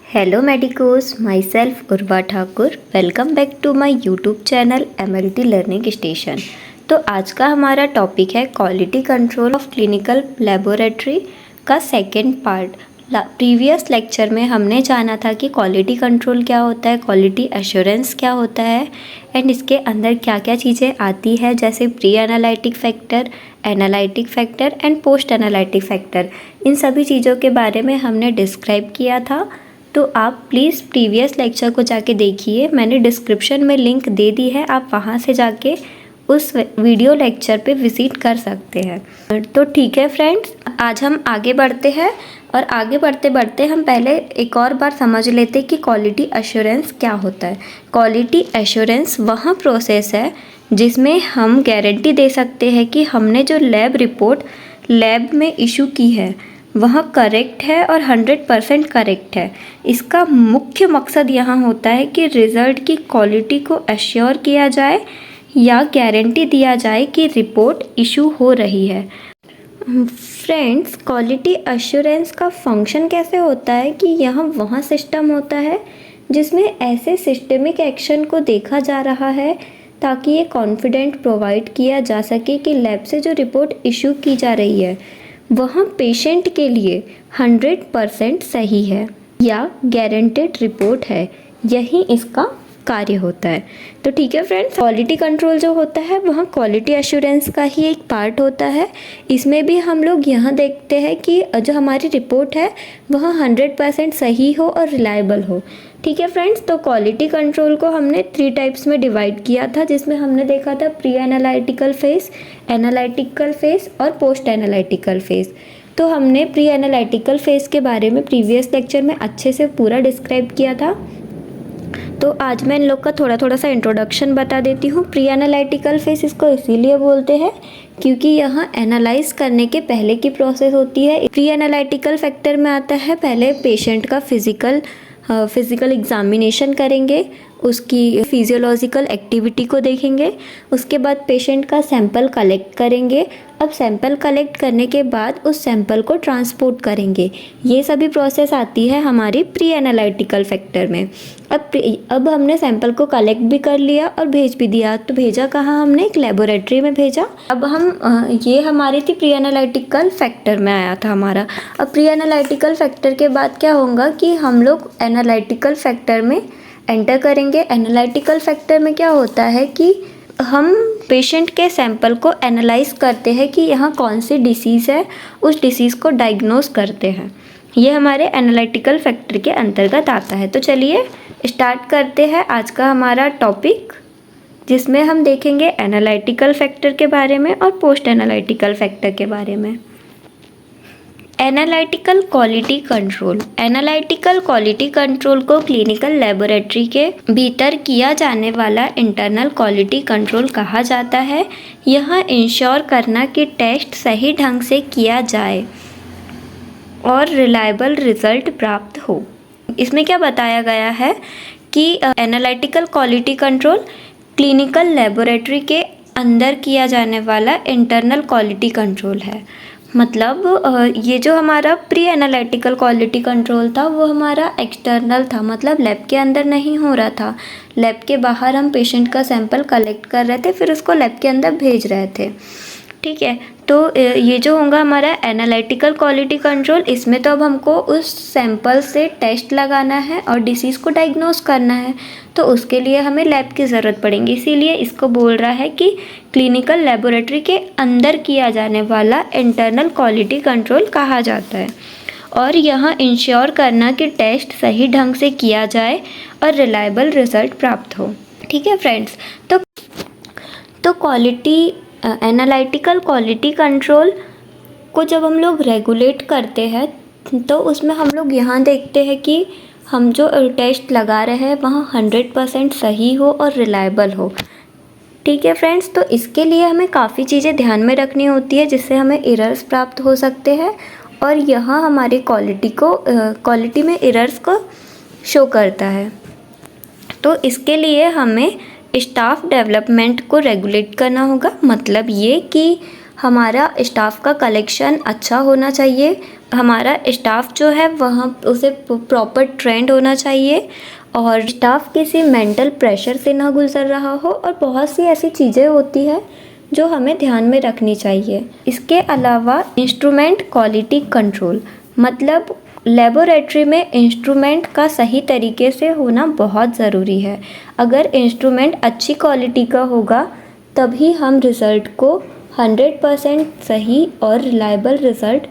Hello medicos, myself Urva Thakur. Welcome back to my YouTube channel MLT learning station. तो आज का हमारा टॉपिक है quality control of clinical laboratory का सेकंड पार्ट। प्रीवियस लेक्चर में हमने जाना था कि क्वालिटी कंट्रोल क्या होता है, क्वालिटी एश्योरेंस क्या होता है एंड इसके अंदर क्या क्या चीज़ें आती है, जैसे pre analytic factor, analytic factor and post analytic factor. इन सभी चीज़ों के बारे में हमने डिस्क्राइब किया था। तो आप प्लीज़ प्रीवियस लेक्चर को जाके देखिए, मैंने डिस्क्रिप्शन में लिंक दे दी है, आप वहाँ से जाके उस वीडियो लेक्चर पे विज़िट कर सकते हैं। तो ठीक है फ्रेंड्स, आज हम आगे बढ़ते हैं और आगे बढ़ते बढ़ते हम पहले एक और बार समझ लेते कि क्वालिटी एश्योरेंस क्या होता है। क्वालिटी एश्योरेंस वह प्रोसेस है जिसमें हम गारंटी दे सकते हैं कि हमने जो लैब रिपोर्ट लैब में इशू की है वह करेक्ट है और 100% करेक्ट है। इसका मुख्य मकसद यहाँ होता है कि रिज़ल्ट की क्वालिटी को एश्योर किया जाए या गारंटी दिया जाए कि रिपोर्ट इशू हो रही है। फ्रेंड्स, क्वालिटी एश्योरेंस का फंक्शन कैसे होता है कि यहाँ वह सिस्टम होता है जिसमें ऐसे सिस्टमिक एक्शन को देखा जा रहा है ताकि ये कॉन्फिडेंट प्रोवाइड किया जा सके कि लैब से जो रिपोर्ट इशू की जा रही है वह पेशेंट के लिए 100% सही है या गारंटेड रिपोर्ट है। यही इसका कार्य होता है। तो ठीक है फ्रेंड्स, क्वालिटी कंट्रोल जो होता है वह क्वालिटी एश्योरेंस का ही एक पार्ट होता है। इसमें भी हम लोग यहाँ देखते हैं कि जो हमारी रिपोर्ट है वह 100% सही हो और रिलायबल हो। ठीक है फ्रेंड्स, तो क्वालिटी कंट्रोल को हमने 3 टाइप्स में डिवाइड किया था, जिसमें हमने देखा था pre analytical phase, analytical phase और पोस्ट एनालिटिकल फेज। तो हमने प्री एनालिटिकल फेज के बारे में प्रीवियस लेक्चर में अच्छे से पूरा डिस्क्राइब किया था। तो आज मैं इन लोग का थोड़ा सा इंट्रोडक्शन बता देती हूँ। प्री एनालिटिकल फेज इसको इसीलिए बोलते हैं क्योंकि यहाँ एनालाइज करने के पहले की प्रोसेस होती है। प्री एनालिटिकल फैक्टर में आता है पहले पेशेंट का फिज़िकल एग्जामिनेशन करेंगे, उसकी फिजियोलॉजिकल एक्टिविटी को देखेंगे, उसके बाद पेशेंट का सैंपल कलेक्ट करेंगे। अब सैंपल कलेक्ट करने के बाद उस सैंपल को ट्रांसपोर्ट करेंगे। ये सभी प्रोसेस आती है हमारी प्री एनालिटिकल फैक्टर में। अब हमने सैंपल को कलेक्ट भी कर लिया और भेज भी दिया। तो भेजा कहाँ हमने? एक लेबोरेटरी में भेजा। अब हम ये हमारी थी प्री एनालिटिकल फैक्टर में आया था हमारा। अब प्री एनालिटिकल फैक्टर के बाद क्या होगा कि हम लोग एनालिटिकल फैक्टर में एंटर करेंगे। एनालिटिकल फैक्टर में क्या होता है कि हम पेशेंट के सैंपल को एनालाइज करते हैं कि यहाँ कौन सी डिसीज़ है, उस डिसीज़ को डायग्नोज करते हैं। ये हमारे एनालिटिकल फैक्टर के अंतर्गत आता है। तो चलिए स्टार्ट करते हैं आज का हमारा टॉपिक, जिसमें हम देखेंगे एनालिटिकल फैक्टर के बारे में और पोस्ट एनालिटिकल फैक्टर के बारे में। Analytical quality control. Analytical quality control को क्लिनिकल लेबोरेटरी के भीतर किया जाने वाला इंटरनल क्वालिटी कंट्रोल कहा जाता है। यह इंश्योर करना कि टेस्ट सही ढंग से किया जाए और रिलायबल रिजल्ट प्राप्त हो। इसमें क्या बताया गया है कि analytical quality control clinical laboratory के अंदर किया जाने वाला इंटरनल क्वालिटी कंट्रोल है। मतलब ये जो हमारा प्री एनालिटिकल क्वालिटी कंट्रोल था वो हमारा एक्सटर्नल था, मतलब लैब के अंदर नहीं हो रहा था। लैब के बाहर हम पेशेंट का सैंपल कलेक्ट कर रहे थे, फिर उसको लैब के अंदर भेज रहे थे। ठीक है, तो ये जो होगा हमारा एनालिटिकल क्वालिटी कंट्रोल, इसमें तो अब हमको उस सैंपल से टेस्ट लगाना है और डिसीज़ को डायग्नोज करना है, तो उसके लिए हमें लैब की ज़रूरत पड़ेगी। इसीलिए इसको बोल रहा है कि क्लिनिकल लेबोरेटरी के अंदर किया जाने वाला इंटरनल क्वालिटी कंट्रोल कहा जाता है। और यहाँ इंश्योर करना कि टेस्ट सही ढंग से किया जाए और रिलायबल रिजल्ट प्राप्त हो। ठीक है फ्रेंड्स, तो क्वालिटी एनालिटिकल क्वालिटी कंट्रोल को जब हम लोग रेगुलेट करते हैं तो उसमें हम लोग यहाँ देखते हैं कि हम जो टेस्ट लगा रहे हैं वहाँ 100% सही हो और रिलायबल हो। ठीक है फ्रेंड्स, तो इसके लिए हमें काफ़ी चीज़ें ध्यान में रखनी होती है जिससे हमें एरर्स प्राप्त हो सकते हैं और यहाँ हमारी क्वालिटी में एरर्स को शो करता है। तो इसके लिए हमें स्टाफ डेवलपमेंट को रेगुलेट करना होगा। मतलब ये कि हमारा स्टाफ का कलेक्शन अच्छा होना चाहिए, हमारा स्टाफ जो है वह उसे प्रॉपर ट्रेंड होना चाहिए, और स्टाफ किसी मेंटल प्रेशर से ना गुजर रहा हो, और बहुत सी ऐसी चीज़ें होती है जो हमें ध्यान में रखनी चाहिए। इसके अलावा इंस्ट्रूमेंट क्वालिटी कंट्रोल, मतलब लेबोरेटरी में इंस्ट्रूमेंट का सही तरीके से होना बहुत ज़रूरी है। अगर इंस्ट्रूमेंट अच्छी क्वालिटी का होगा तभी हम रिज़ल्ट को 100% सही और रिलायबल रिज़ल्ट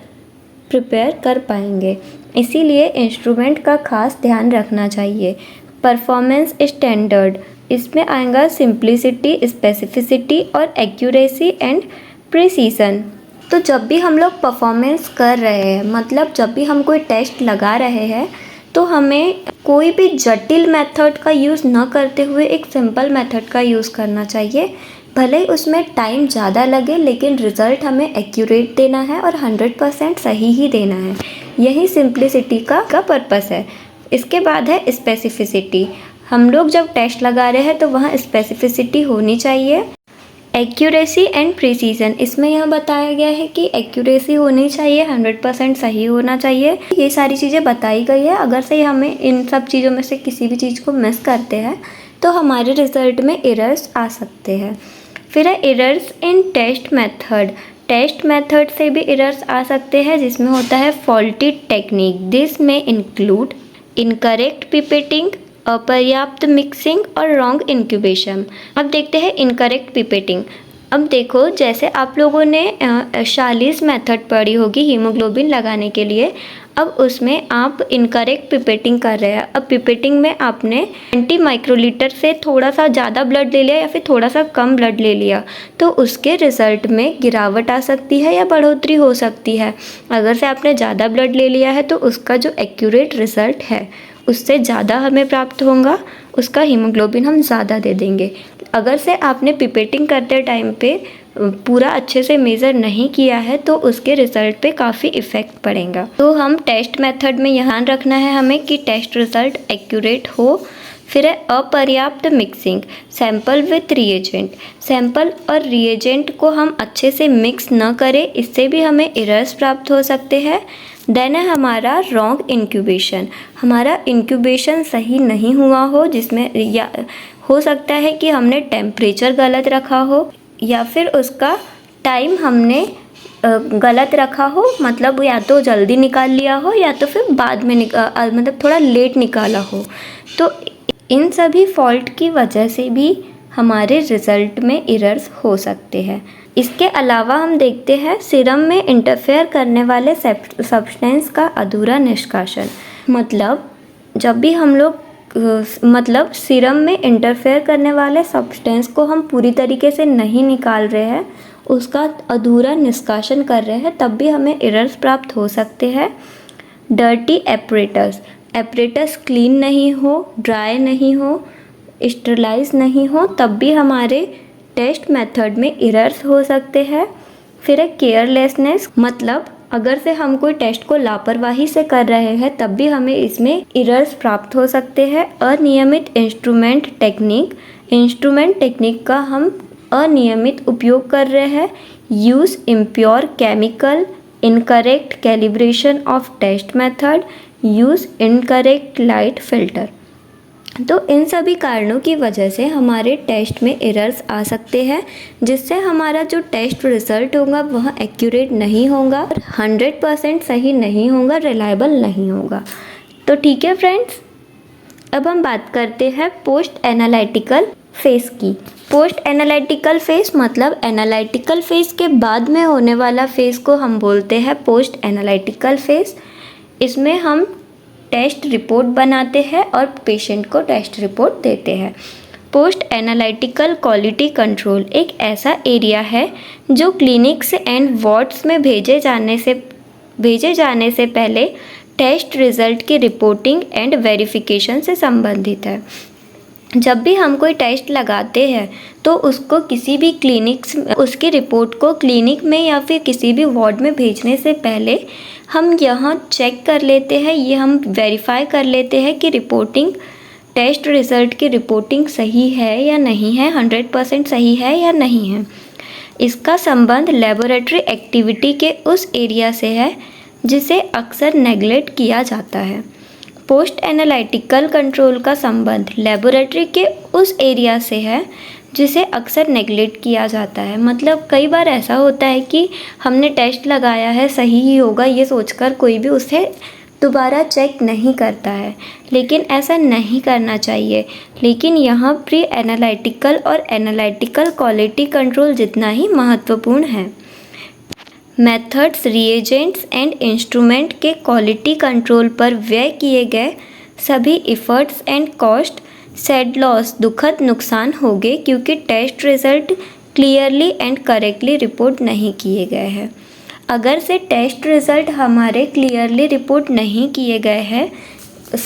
प्रिपेयर कर पाएंगे। इसीलिए इंस्ट्रूमेंट का खास ध्यान रखना चाहिए। परफॉर्मेंस स्टैंडर्ड, इसमें आएगा सिंप्लिसिटी, स्पेसिफिसिटी और एक्यूरेसी एंड प्रिसीजन। तो जब भी हम लोग परफॉर्मेंस कर रहे हैं, मतलब जब भी हम कोई टेस्ट लगा रहे हैं, तो हमें कोई भी जटिल मेथड का यूज़ न करते हुए एक सिंपल मेथड का यूज़ करना चाहिए। भले ही उसमें टाइम ज़्यादा लगे, लेकिन रिज़ल्ट हमें एक्यूरेट देना है और 100% सही ही देना है। यही सिंप्लिसिटी का पर्पस है। इसके बाद है स्पेसिफिसिटी। हम लोग जब टेस्ट लगा रहे हैं तो वहाँ स्पेसिफिसिटी होनी चाहिए। एक्यूरेसी एंड प्रिसीजन, इसमें यह बताया गया है कि एक्यूरेसी होनी चाहिए, 100% सही होना चाहिए। ये सारी चीज़ें बताई गई है। अगर से हमें इन सब चीज़ों में से किसी भी चीज़ को मिस करते हैं तो हमारे रिज़ल्ट में एरर्स आ सकते हैं। फिर है errors in test method. Test method से भी एरर्स आ सकते हैं, जिसमें होता है फॉल्टी टेक्निक। दिस में इंक्लूड इनकरेक्ट पिपेटिंग, अपर्याप्त मिक्सिंग और रॉन्ग इंक्यूबेशन। अब देखते हैं इनकरेक्ट पिपेटिंग। अब देखो, जैसे आप लोगों ने शालिस मेथड पढ़ी होगी हीमोग्लोबिन लगाने के लिए। अब उसमें आप इनकरेक्ट पिपेटिंग कर रहे हैं। अब पिपेटिंग में आपने 20 माइक्रोलीटर से थोड़ा सा ज़्यादा ब्लड ले लिया या फिर थोड़ा सा कम ब्लड ले लिया, तो उसके रिज़ल्ट में गिरावट आ सकती है या बढ़ोतरी हो सकती है। अगर से आपने ज़्यादा ब्लड ले लिया है तो उसका जो एक्यूरेट रिज़ल्ट है उससे ज़्यादा हमें प्राप्त होगा, उसका हीमोग्लोबिन हम ज़्यादा दे देंगे। अगर से आपने पिपेटिंग करते टाइम पे पूरा अच्छे से मेज़र नहीं किया है तो उसके रिज़ल्ट पे काफ़ी इफ़ेक्ट पड़ेगा। तो हम टेस्ट मेथड में ध्यान रखना है हमें कि टेस्ट रिज़ल्ट एक्यूरेट हो। फिर है अपर्याप्त mixing, sample with reagent. Sample और रिएजेंट को हम अच्छे से मिक्स न करें, इससे भी हमें एरर्स प्राप्त हो सकते हैं। देन है हमारा रॉन्ग इंक्यूबेशन। हमारा इंक्यूबेशन सही नहीं हुआ हो, जिसमें या हो सकता है कि हमने टेम्परेचर गलत रखा हो या फिर उसका टाइम हमने गलत रखा हो, मतलब या तो जल्दी निकाल लिया हो या तो फिर बाद में मतलब थोड़ा लेट निकाला हो। तो इन सभी फॉल्ट की वजह से भी हमारे रिज़ल्ट में एरर्स हो सकते हैं। इसके अलावा हम देखते हैं सीरम में इंटरफेयर करने वाले सब्सटेंस का अधूरा निष्कासन। मतलब जब भी हम लोग मतलब सीरम में इंटरफेयर करने वाले सब्सटेंस को हम पूरी तरीके से नहीं निकाल रहे हैं, उसका अधूरा निष्कासन कर रहे हैं, तब भी हमें एरर्स प्राप्त हो सकते हैं। डर्टी एपरेटस, एपरेटस क्लीन नहीं हो, ड्राई नहीं हो, स्टरलाइज नहीं हो, तब भी हमारे टेस्ट मेथड में एरर्स हो सकते हैं। फिर है केयरलेसनेस, मतलब अगर से हम कोई टेस्ट को लापरवाही से कर रहे हैं तब भी हमें इसमें एरर्स प्राप्त हो सकते हैं। अनियमित इंस्ट्रूमेंट टेक्निक, इंस्ट्रूमेंट टेक्निक का हम अनियमित उपयोग कर रहे हैं। Use impure chemical, incorrect calibration of test method, use incorrect light filter. तो इन सभी कारणों की वजह से हमारे टेस्ट में एरर्स आ सकते हैं, जिससे हमारा जो टेस्ट रिज़ल्ट होगा वह एक्यूरेट नहीं होगा, 100% सही नहीं होगा, रिलायबल नहीं होगा। तो ठीक है फ्रेंड्स, अब हम बात करते हैं पोस्ट एनालिटिकल फेज़ की। पोस्ट एनालिटिकल फेज़ मतलब एनालिटिकल फेज़ के बाद में होने वाला फेज़ को हम बोलते हैं पोस्ट एनालिटिकल फेज़। इसमें हम टेस्ट रिपोर्ट बनाते हैं और पेशेंट को टेस्ट रिपोर्ट देते हैं। पोस्ट एनालिटिकल क्वालिटी कंट्रोल एक ऐसा एरिया है जो क्लिनिक्स एंड वार्ड्स में भेजे जाने से पहले टेस्ट रिज़ल्ट की रिपोर्टिंग एंड वेरिफिकेशन से संबंधित है। जब भी हम कोई टेस्ट लगाते हैं तो उसको किसी भी उसकी रिपोर्ट को क्लिनिक में या फिर किसी भी वार्ड में भेजने से पहले हम यहाँ चेक कर लेते हैं, ये हम वेरीफाई कर लेते हैं कि टेस्ट रिज़ल्ट की रिपोर्टिंग सही है या नहीं है, 100% सही है या नहीं है। इसका संबंध लेबोरेटरी एक्टिविटी के उस एरिया से है जिसे अक्सर नेग्लेक्ट किया जाता है। पोस्ट एनालिटिकल कंट्रोल का संबंध लेबोरेटरी के उस एरिया से है जिसे अक्सर नेग्लेक्ट किया जाता है। मतलब कई बार ऐसा होता है कि हमने टेस्ट लगाया है, सही ही होगा ये सोचकर कोई भी उसे दोबारा चेक नहीं करता है, लेकिन ऐसा नहीं करना चाहिए। लेकिन यहाँ प्री एनालिटिकल और एनालिटिकल क्वालिटी कंट्रोल जितना ही महत्वपूर्ण है। मेथड्स, रिएजेंट्स एंड इंस्ट्रूमेंट के क्वालिटी कंट्रोल पर व्यय किए गए सभी efforts and cost sad loss दुखद नुकसान होंगे क्योंकि test result clearly and correctly report नहीं किए गए हैं। अगर से टेस्ट रिज़ल्ट हमारे क्लियरली रिपोर्ट नहीं किए गए हैं,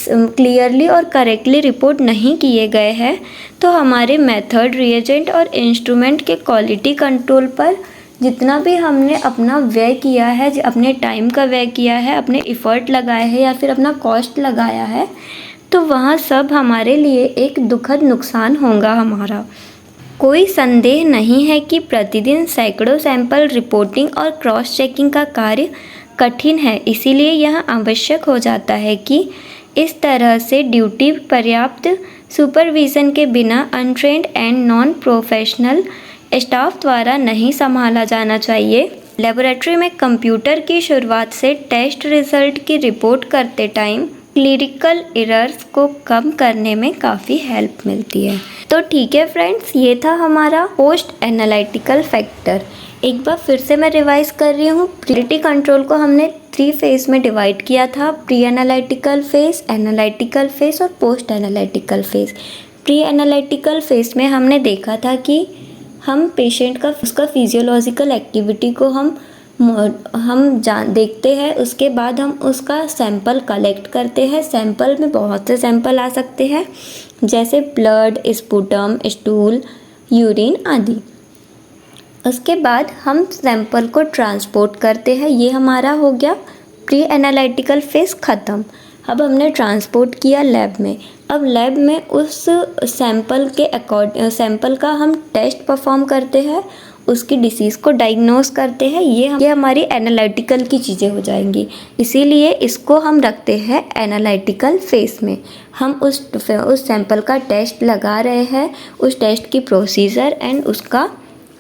क्लियरली और करेक्टली रिपोर्ट नहीं किए गए हैं, तो हमारे मेथड, रिएजेंट और इंस्ट्रूमेंट के क्वालिटी कंट्रोल पर जितना भी हमने अपना व्यय किया है, अपने टाइम का व्यय किया है, अपने इफ़र्ट लगाए हैं या फिर अपना कॉस्ट लगाया है, तो वहाँ सब हमारे लिए एक दुखद नुकसान होगा हमारा। कोई संदेह नहीं है कि प्रतिदिन सैकड़ों सैंपल रिपोर्टिंग और क्रॉस चेकिंग का कार्य कठिन है। इसीलिए यह आवश्यक हो जाता है कि इस तरह से ड्यूटी पर्याप्त सुपरविज़न के बिना untrained and non professional staff द्वारा नहीं संभाला जाना चाहिए। लेबोरेटरी में कंप्यूटर की शुरुआत से टेस्ट रिज़ल्ट की रिपोर्ट करते टाइम क्लिनिकल एरर्स को कम करने में काफ़ी हेल्प मिलती है। तो ठीक है फ्रेंड्स, ये था हमारा पोस्ट एनालिटिकल फैक्टर। एक बार फिर से मैं रिवाइज कर रही हूँ। क्वालिटी कंट्रोल को हमने 3 फेज़ में डिवाइड किया था, pre analytical phase, analytical phase और post analytical phase. Pre analytical phase में हमने देखा था कि हम पेशेंट का उसका फिजियोलॉजिकल एक्टिविटी को हम देखते हैं। उसके बाद हम उसका सैंपल कलेक्ट करते हैं। सैंपल में बहुत से सैंपल आ सकते हैं, जैसे ब्लड, स्पूटम, स्टूल, यूरिन आदि। उसके बाद हम सैंपल को ट्रांसपोर्ट करते हैं। ये हमारा हो गया प्री एनालिटिकल फेज़ ख़त्म। अब हमने ट्रांसपोर्ट किया लैब में। अब लैब में उस सैंपल का हम टेस्ट परफॉर्म करते हैं, उसकी डिसीज़ को डायग्नोस करते हैं। ये हमारी एनालिटिकल की चीज़ें हो जाएंगी। इसीलिए इसको हम रखते हैं एनालिटिकल फेज़ में। हम उस सैंपल का टेस्ट लगा रहे हैं, उस टेस्ट की प्रोसीजर एंड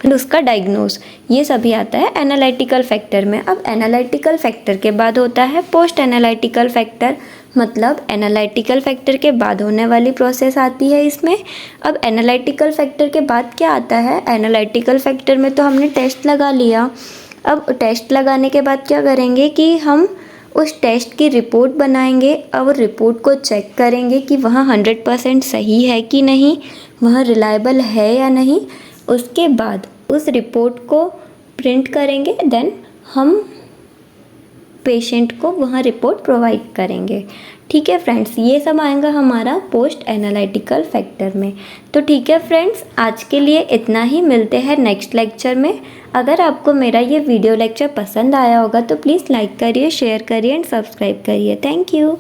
उसका डायग्नोस, ये सभी आता है एनालिटिकल फैक्टर में। अब एनालिटिकल फैक्टर के बाद होता है पोस्ट एनालिटिकल फैक्टर। मतलब एनालिटिकल फैक्टर के बाद होने वाली प्रोसेस आती है इसमें। अब एनालिटिकल फैक्टर के बाद क्या आता है? एनालिटिकल फैक्टर में तो हमने टेस्ट लगा लिया। अब टेस्ट लगाने के बाद क्या करेंगे कि हम उस टेस्ट की रिपोर्ट बनाएंगे और रिपोर्ट को चेक करेंगे कि वह 100% सही है कि नहीं, वह रिलायबल है या नहीं। उसके बाद उस रिपोर्ट को प्रिंट करेंगे, देन हम पेशेंट को वहाँ रिपोर्ट प्रोवाइड करेंगे। ठीक है फ्रेंड्स, ये सब आएगा हमारा पोस्ट एनालिटिकल फैक्टर में। तो ठीक है फ्रेंड्स, आज के लिए इतना ही। मिलते हैं नेक्स्ट लेक्चर में। अगर आपको मेरा ये वीडियो लेक्चर पसंद आया होगा तो प्लीज़ लाइक करिए, शेयर करिए एंड सब्सक्राइब करिए। Thank you.